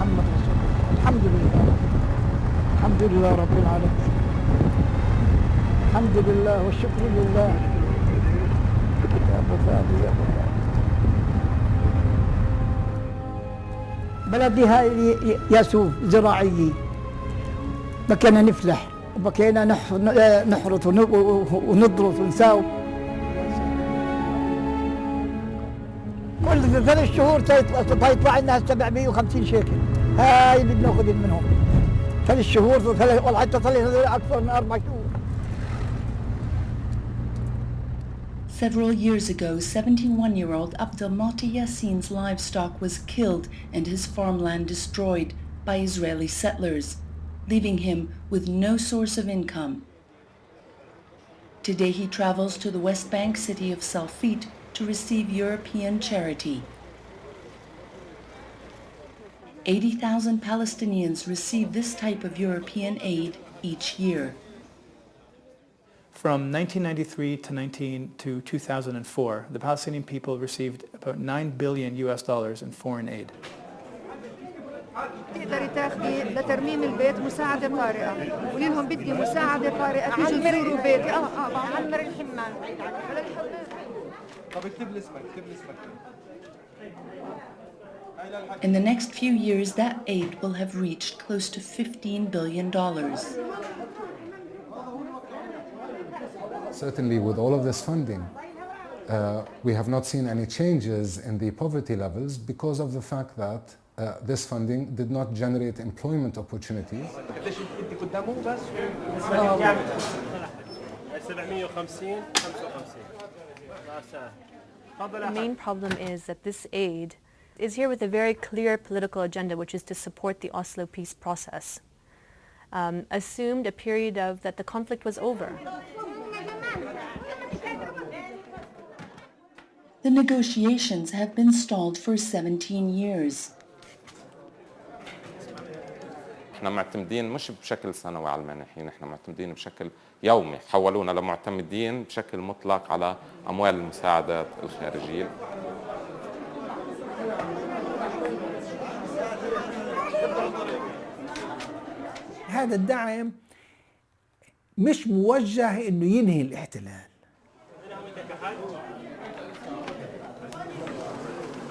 محمد رسول الله. الحمد لله، الحمد لله رب العالمين، الحمد لله والشكر لله. يا أبو فادي يا أبو فادي، بلدي هاي ياسوف زراعية، بكينا نفلح وبكينا نحرث ونضرس ونساوي. كل 3 شهور تطلع لنا 750 شيكل، هاي اللي بناخذ منهم 3 شهور والله حتى صار اكثر من 4 شهور. Several years ago, 71-year-old Abdelmati Yassin's livestock was killed and his farmland destroyed by Israeli settlers, leaving him with no source of income. Today he travels to the West Bank city of Salfit to receive European charity. 80,000 Palestinians receive this type of European aid each year. From 1993 to 2004, the Palestinian people received about $9 billion in foreign aid. تقدري تاخذي لترميم البيت مساعدة طارئة، قولي لهم بدي مساعدة طارئة تيجوا تزوروا بيتي. بعمر الحمام. طب اكتب اسمك، In the next few years, that aid will have reached close to $15 billion. Certainly with all of this funding, we have not seen any changes in the poverty levels because of the fact that this funding did not generate employment opportunities. The main problem is that this aid is here with a very clear political agenda, which is to support the Oslo peace process. Assumed a period of that the conflict was over. The negotiations have been stalled for 17 years. احنا معتمدين مش بشكل سنوي على المانحين، احنا معتمدين بشكل يومي، حولونا لمعتمدين بشكل مطلق على أموال المساعدات الخارجية. هذا الدعم مش موجه انه ينهي الاحتلال.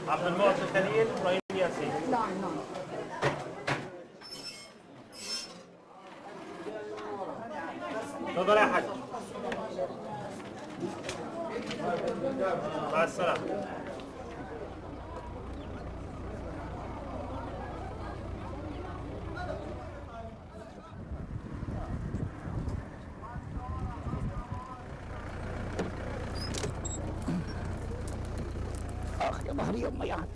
عبد المعطي خليل ابراهيم ياسين. نعم. تفضل يا حاج. مع السلامة. يا ظهري امي قاعد.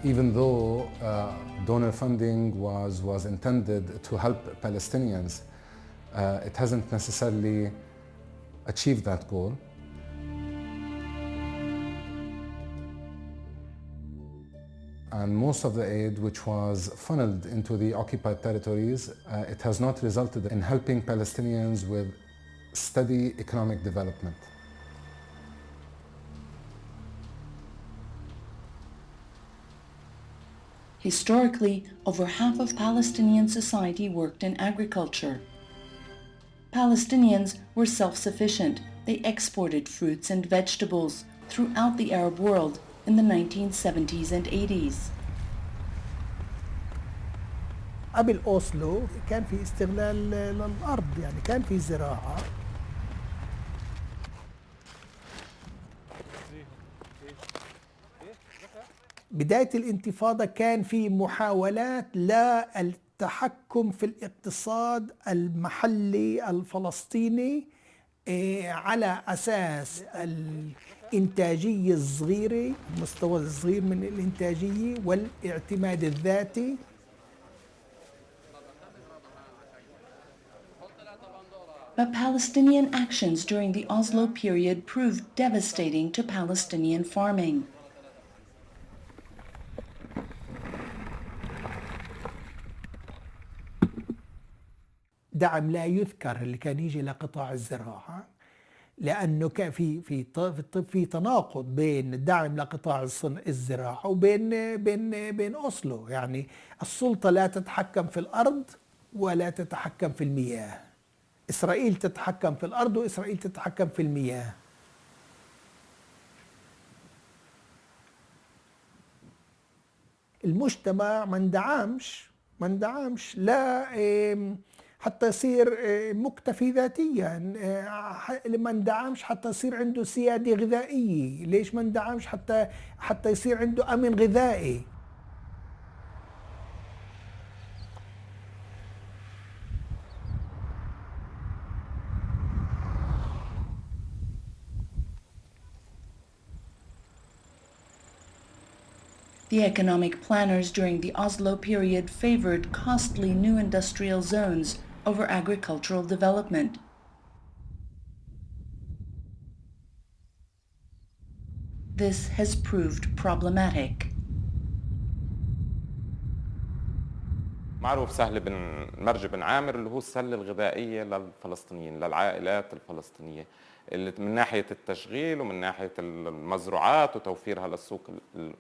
Even though donor funding was intended to help Palestinians, it hasn't necessarily achieved that goal. And most of the aid which was funneled into the occupied territories, it has not resulted in helping Palestinians with steady economic development. Historically, over half of Palestinian society worked in agriculture. Palestinians were self-sufficient. They exported fruits and vegetables throughout the Arab world in the 1970s and 80s. قبل أوسلو كان في استغلال للأرض، يعني كان في زراعة. بداية الانتفاضة كان في محاولات للتحكم في الاقتصاد المحلي الفلسطيني على أساس الإنتاجية الصغيرة، المستوى الصغير من الإنتاجية والاعتماد الذاتي. But Palestinian actions during the Oslo period proved devastating to Palestinian farming. دعم لا يذكر اللي كان يجي لقطاع الزراعة، لأنه كان في تناقض بين الدعم لقطاع الزراعة وبين أوسلو. يعني السلطة لا تتحكم في الأرض ولا تتحكم في المياه. إسرائيل تتحكم في الأرض وإسرائيل تتحكم في المياه. المجتمع ما اندعمش لا حتى يصير مكتفي ذاتيا، ما اندعمش حتى يصير عنده سيادة غذائية. ليش ما اندعمش؟ حتى يصير عنده أمن غذائي. The economic planners during the Oslo period favored costly new industrial zones over agricultural development. This has proved problematic. معروف مرج بن عامر اللي هو السلة الغذائية للفلسطينيين، للعائلات الفلسطينية، اللي من ناحية التشغيل ومن ناحية المزروعات وتوفيرها للسوق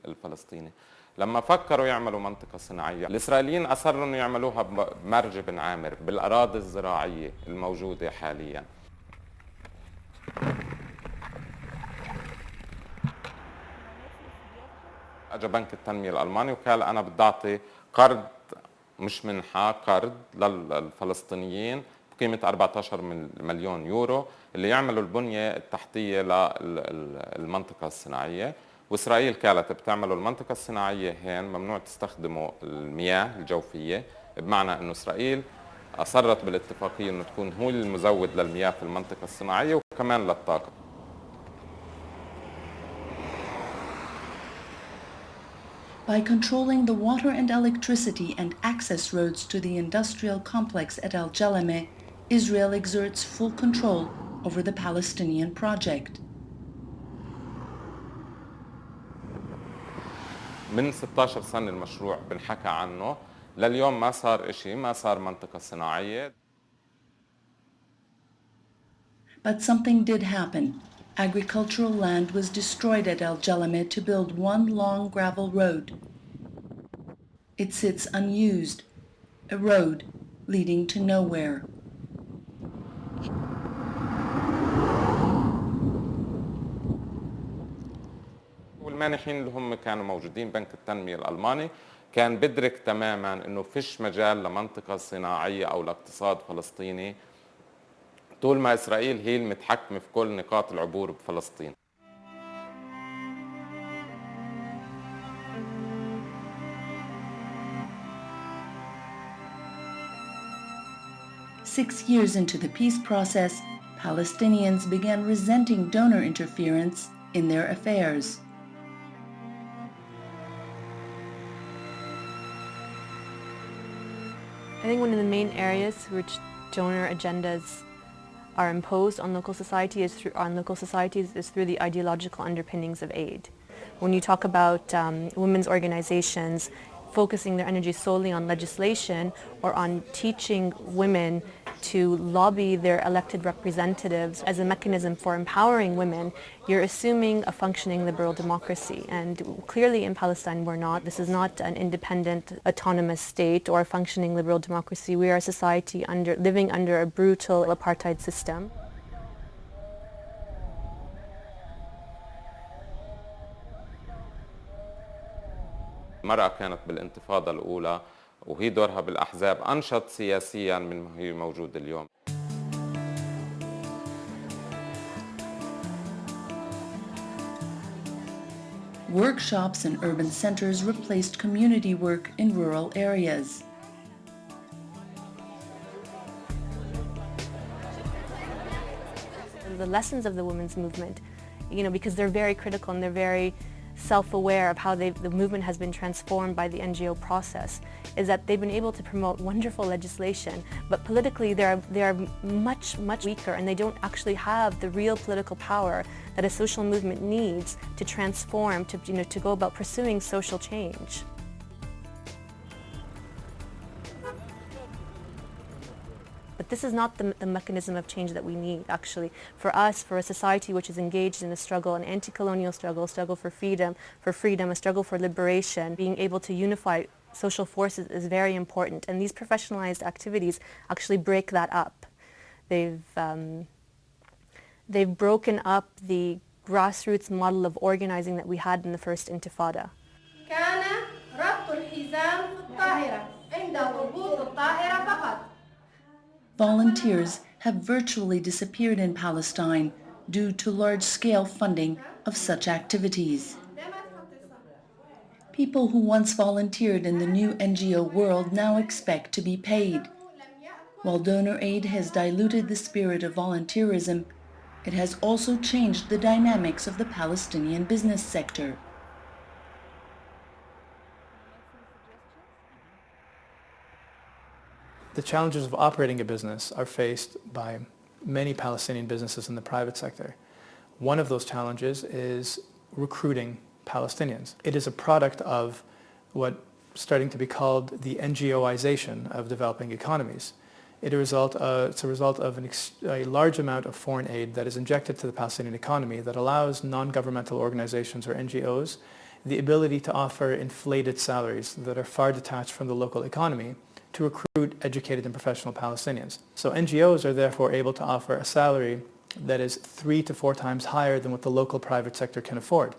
الفلسطيني. لما فكروا يعملوا منطقة صناعية، الإسرائيليين أصروا إنه يعملوها بمرج بن عامر بالأراضي الزراعية الموجودة حاليا. أجا بنك التنمية الألماني وقال أنا بدي أعطي قرض، مش منحة، قرض للفلسطينيين بقيمة 14 مليون يورو اللي يعملوا البنية التحتية للمنطقة الصناعية. وإسرائيل كانت بتعملوا المنطقة الصناعية هين ممنوع تستخدموا المياه الجوفية، بمعنى أنه إسرائيل أصرت بالاتفاقية أنه تكون هو المزود للمياه في المنطقة الصناعية وكمان للطاقة. By controlling the water and electricity and access roads to the industrial complex at Al Jalameh, Israel exerts full control over the Palestinian project. من 16 سنة المشروع بنحكى عنه، لليوم ما صار إشي، ما صار منطقة صناعية. But something did happen. Agricultural land was destroyed at Al Jalameh to build one long gravel road. It sits unused, a road leading to nowhere. والمانحين اللي هم كانوا موجودين بنك التنمية الألماني كان بدرك تماماً إنه فيش مجال لمنطقة صناعية أو لاقتصاد فلسطيني طول ما إسرائيل هي المتحكمة في كل نقاط العبور بفلسطين. Six years into the peace process, Palestinians began resenting donor interference in their affairs. I think one of the main areas which donor agendas are imposed on local societies is through the ideological underpinnings of aid. When you talk about women's organizations focusing their energy solely on legislation or on teaching women to lobby their elected representatives as a mechanism for empowering women, you're assuming a functioning liberal democracy. And clearly in Palestine we're not. This is not an independent, autonomous state or a functioning liberal democracy. We are a society living under a brutal apartheid system. المرأة كانت بالانتفاضة الأولى وهي دورها بالأحزاب أنشط سياسياً من ما هي موجودة اليوم. Workshops in urban centers replaced community work in rural areas. The lessons of the women's movement, because they're very critical and they're very self-aware of how the movement has been transformed by the NGO process, is that they've been able to promote wonderful legislation, but politically they are much weaker, and they don't actually have the real political power that a social movement needs to transform, to go about pursuing social change. But this is not the mechanism of change that we need, actually. For us, for a society which is engaged in a struggle, an anti-colonial struggle, a struggle for freedom, a struggle for liberation, being able to unify social forces is very important. And these professionalized activities actually break that up. They've broken up the grassroots model of organizing that we had in the first Intifada. كان ربط الحزام في الطائرة عند هبوط الطائرة فقط. Volunteers have virtually disappeared in Palestine due to large-scale funding of such activities. People who once volunteered in the new NGO world now expect to be paid. While donor aid has diluted the spirit of volunteerism, it has also changed the dynamics of the Palestinian business sector. The challenges of operating a business are faced by many Palestinian businesses in the private sector. One of those challenges is recruiting Palestinians. It is a product of what's starting to be called the NGOization of developing economies. It's a result of a large amount of foreign aid that is injected to the Palestinian economy that allows non-governmental organizations or NGOs the ability to offer inflated salaries that are far detached from the local economy to recruit educated and professional Palestinians. So NGOs are therefore able to offer a salary that is 3 to 4 times higher than what the local private sector can afford.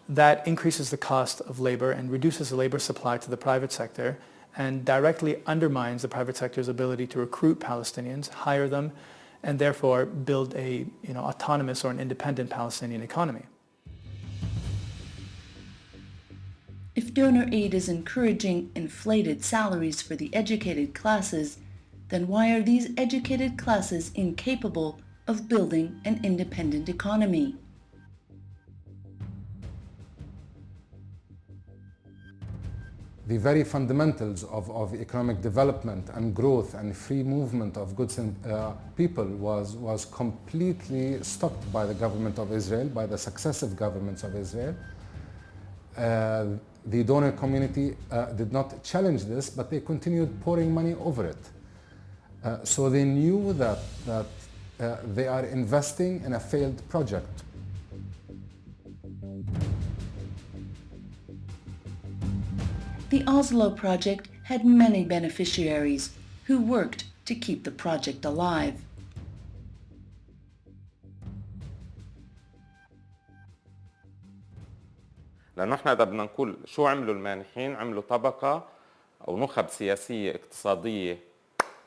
That increases the cost of labor and reduces the labor supply to the private sector and directly undermines the private sector's ability to recruit Palestinians, hire them, and therefore build a autonomous or an independent Palestinian economy. If donor aid is encouraging inflated salaries for the educated classes, then why are these educated classes incapable of building an independent economy? The very fundamentals of economic development and growth and free movement of goods and people was completely stopped by the government of Israel, by the successive governments of Israel. The donor community did not challenge this, but they continued pouring money over it. So they knew that they are investing in a failed project. The Oslo project had many beneficiaries who worked to keep the project alive. لأنه احنا إذا بدنا نقول شو عملوا المانحين، عملوا طبقة أو نخب سياسية اقتصادية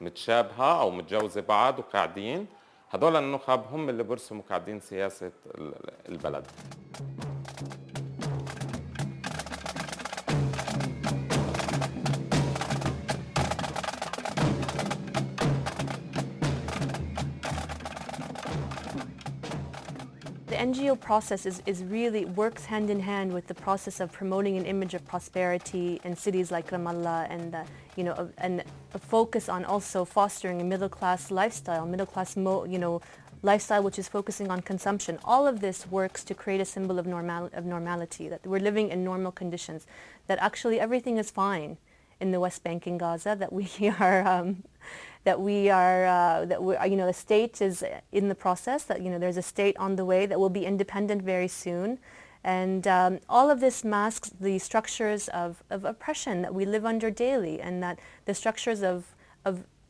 متشابهة أو متجوزة بعض وقاعدين، هدول النخب هم اللي برسموا قاعدين سياسة البلد. The NGO process is really works hand in hand with the process of promoting an image of prosperity in cities like Ramallah and and a focus on also fostering a middle-class lifestyle, lifestyle which is focusing on consumption. All of this works to create a symbol of normality, that we're living in normal conditions, that actually everything is fine in the West Bank and Gaza, that the state is in the process, that there's a state on the way that will be independent very soon, and all of this masks the structures of oppression that we live under daily, and that the structures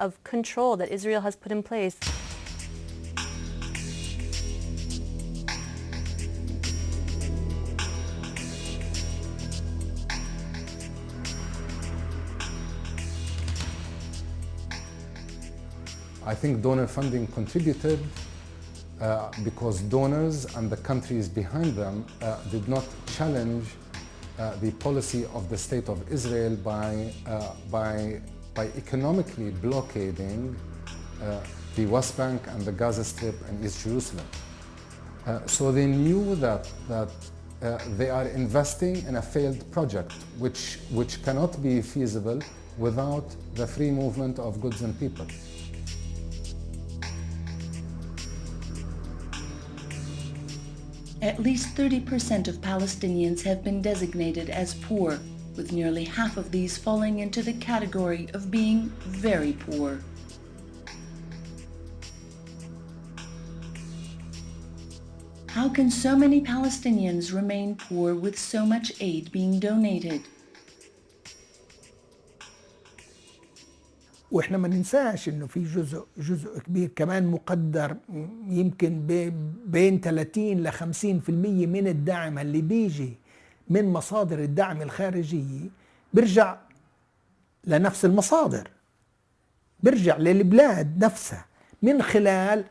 of control that Israel has put in place. I think donor funding contributed because donors and the countries behind them did not challenge the policy of the State of Israel by economically blockading the West Bank and the Gaza Strip and East Jerusalem. So they knew that they are investing in a failed project which cannot be feasible without the free movement of goods and people. At least 30% of Palestinians have been designated as poor, with nearly half of these falling into the category of being very poor. How can so many Palestinians remain poor with so much aid being donated? واحنا ما ننساش انه في جزء كبير كمان مقدر يمكن بين 30 ل 50% من الدعم اللي بيجي من مصادر الدعم الخارجية بيرجع لنفس المصادر، بيرجع للبلاد نفسها من خلال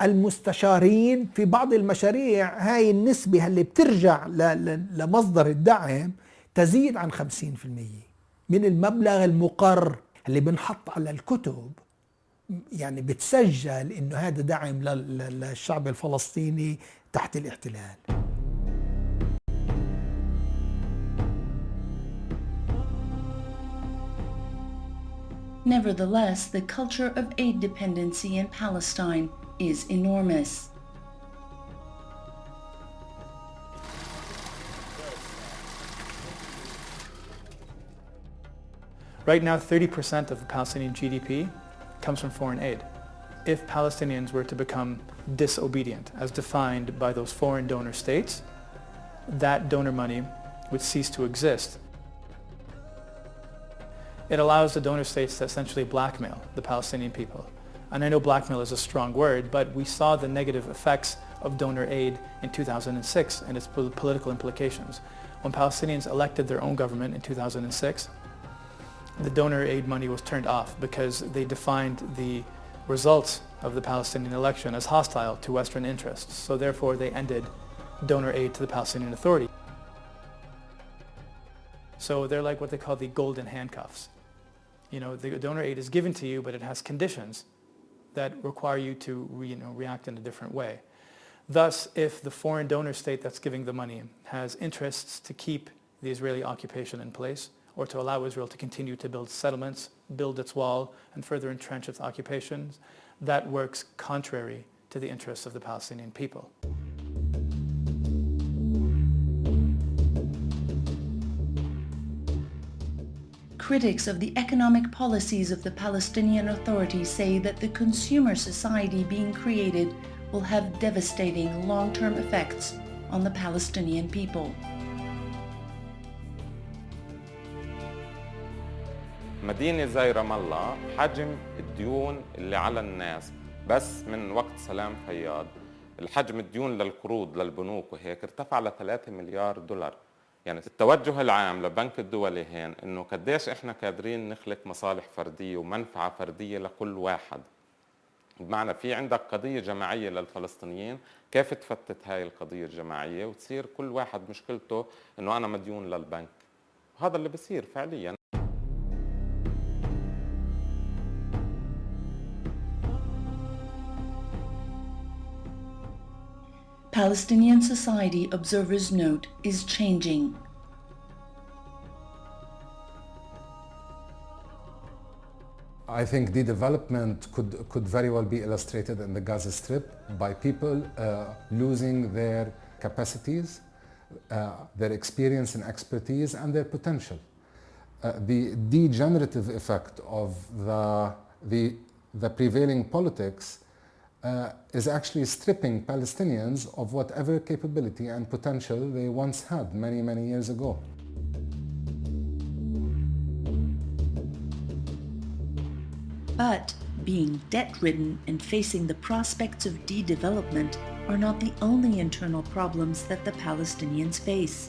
المستشارين في بعض المشاريع. هاي النسبة اللي بترجع لمصدر الدعم تزيد عن 50% من المبلغ المقرر اللي بنحط على الكتب. يعني بتسجل انه هذا دعم للشعب الفلسطيني تحت الاحتلال. Nevertheless, the culture of aid dependency in Palestine is enormous. Right now, 30% of the Palestinian GDP comes from foreign aid. If Palestinians were to become disobedient, as defined by those foreign donor states, that donor money would cease to exist. It allows the donor states to essentially blackmail the Palestinian people. And I know blackmail is a strong word, but we saw the negative effects of donor aid in 2006 and its political implications. When Palestinians elected their own government in 2006, the donor aid money was turned off because they defined the results of the Palestinian election as hostile to Western interests. So therefore they ended donor aid to the Palestinian Authority. So they're like what they call the golden handcuffs. You know, the donor aid is given to you, but it has conditions that require you to react in a different way. Thus, if the foreign donor state that's giving the money has interests to keep the Israeli occupation in place, or to allow Israel to continue to build settlements, build its wall, and further entrench its occupations, that works contrary to the interests of the Palestinian people. Critics of the economic policies of the Palestinian Authority say that the consumer society being created will have devastating long-term effects on the Palestinian people. مدينة زي رام الله حجم الديون اللي على الناس بس من وقت سلام فياض، الحجم الديون للقروض للبنوك وهيك ارتفع ل 3 مليار دولار. يعني التوجه العام لبنك الدولي هين انه قديش احنا قادرين نخلق مصالح فردية ومنفعة فردية لكل واحد. بمعنى في عندك قضية جماعية للفلسطينيين، كيف تفتت هاي القضية الجماعية وتصير كل واحد مشكلته انه انا مديون للبنك. هذا اللي بصير فعليا. Palestinian society, observers note, is changing. I think the development could very well be illustrated in the Gaza Strip by people losing their capacities, their experience and expertise, and their potential. The degenerative effect of the prevailing politics is actually stripping Palestinians of whatever capability and potential they once had many, many years ago. But being debt-ridden and facing the prospects of de-development are not the only internal problems that the Palestinians face.